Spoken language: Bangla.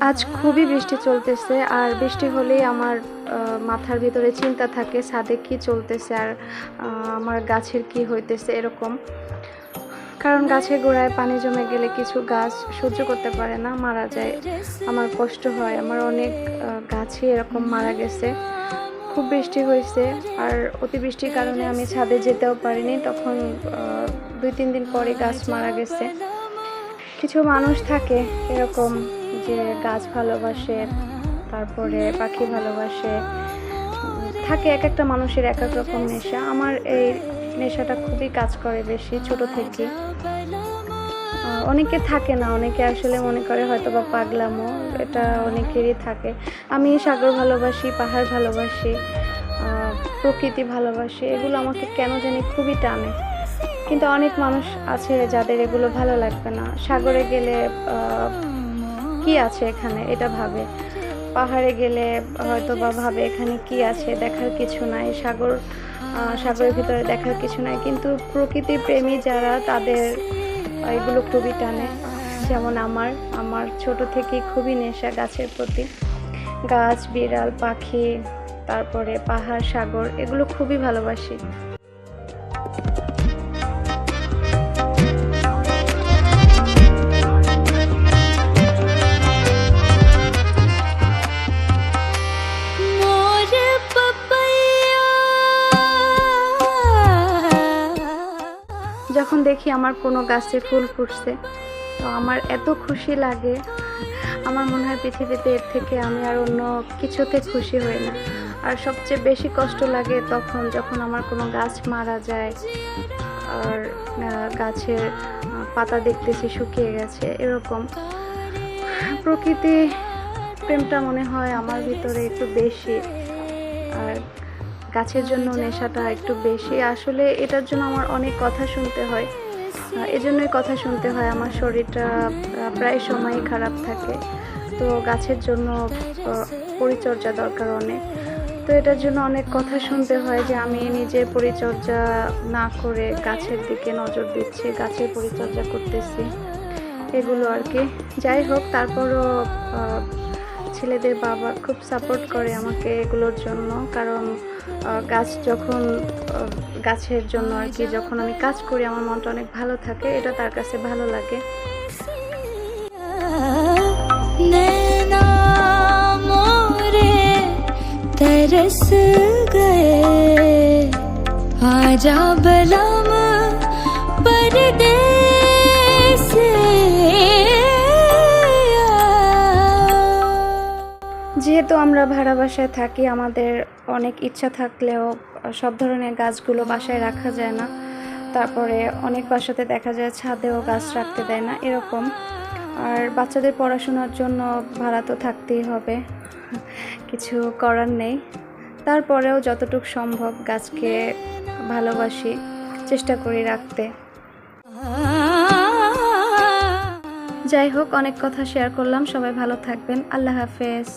আজ খুবই বৃষ্টি চলতেছে, আর বৃষ্টি হলেই আমার মাথার ভিতরে চিন্তা থাকে ছাদে কি চলতেছে আর আমার গাছের কি হইতেছে এরকম। কারণ গাছের গোড়ায় পানি জমে গেলে কিছু গাছ সহ্য করতে পারে না, মারা যায়। আমার কষ্ট হয়, আমার অনেক গাছই এরকম মারা গেছে। খুব বৃষ্টি হয়েছে আর অতিবৃষ্টির কারণে আমি ছাদে যেতেও পারিনি। তখন 2-3 দিন পরে গাছ মারা গেছে। কিছু মানুষ থাকে এরকম যে গাছ ভালোবাসে, তারপরে পাখি ভালোবাসে, থাকে এক একটা মানুষের এক এক রকম নেশা। আমার এই নেশাটা খুবই কাজ করে বেশি ছোট থেকে। অনেকে থাকে না, অনেকে আসলে মনে করে হয়তো বা পাগলামো, এটা অনেকেরই থাকে। আমি সাগর ভালোবাসি, পাহাড় ভালোবাসি, প্রকৃতি ভালোবাসি, এগুলো আমাকে কেন জানি খুবই টানে। কিন্তু অনেক মানুষ আছে যাদের এগুলো ভালো লাগবে না। সাগরে গেলে কি আছে এখানে এটা ভাবে, পাহাড়ে গেলে হয়তো বা ভাবে এখানে কি আছে, দেখার কিছু নাই, সাগরের ভিতরে দেখার কিছু নাই। কিন্তু প্রকৃতি প্রেমী যারা, তাদের এগুলো খুবই টানে। যেমন আমার ছোট থেকেই খুবই নেশা গাছের প্রতি। গাছ, বিড়াল, পাখি, তারপরে পাহাড়, সাগর, এগুলো খুবই ভালোবাসি। যখন দেখি আমার কোনো গাছে ফুল ফুটছে, তো আমার এত খুশি লাগে, আমার মনে হয় পৃথিবীতে এর থেকে আমি আর অন্য কিছুতে খুশি হই না। আর সবচেয়ে বেশি কষ্ট লাগে তখন যখন আমার কোনো গাছ মারা যায় আর গাছের পাতা দেখতেছি শুকিয়ে গেছে। এরকম প্রকৃতি প্রেমটা মনে হয় আমার ভিতরে একটু বেশি, আর গাছের জন্য নেশাটা একটু বেশি। আসলে এটার জন্য আমার অনেক কথা শুনতে হয়, এজন্যই কথা শুনতে হয়। আমার শরীরটা প্রায় সময়ই খারাপ থাকে, তো গাছের জন্য পরিচর্যা দরকার অনেক। তো এটার জন্য অনেক কথা শুনতে হয় যে আমি নিজের পরিচর্যা না করে গাছের দিকে নজর দিচ্ছি, গাছের পরিচর্যা করতেছি, এগুলো আর কি। যাই হোক, তারপরও ছেলেদের বাবা খুব সাপোর্ট করে আমাকে এগুলোর জন্য। কারণ গাছের জন্য আর কি, যখন আমি কাজ করি আমার মনটা অনেক ভালো থাকে, এটা তার কাছে ভালো লাগে। तरस गए आजा बलम परदेस। যেহেতু আমরা ভাড়া বাসায় থাকি, আমাদের অনেক ইচ্ছা থাকলেও সব ধরনের গাছগুলো বাসায় রাখা যায় না। তারপরে অনেক বাসাতে দেখা যায় ছাদেও গাছ রাখতে দেয় না, এরকম। আর বাচ্চাদের পড়াশোনার জন্য ভাড়া তো থাকতেই হবে, কিছু করার নেই। তারপরেও যতটুকু সম্ভব গাছকে ভালোবাসি, চেষ্টা করি রাখতে। যাই হোক, অনেক কথা শেয়ার করলাম। সবাই ভালো থাকবেন। আল্লাহ হাফেজ।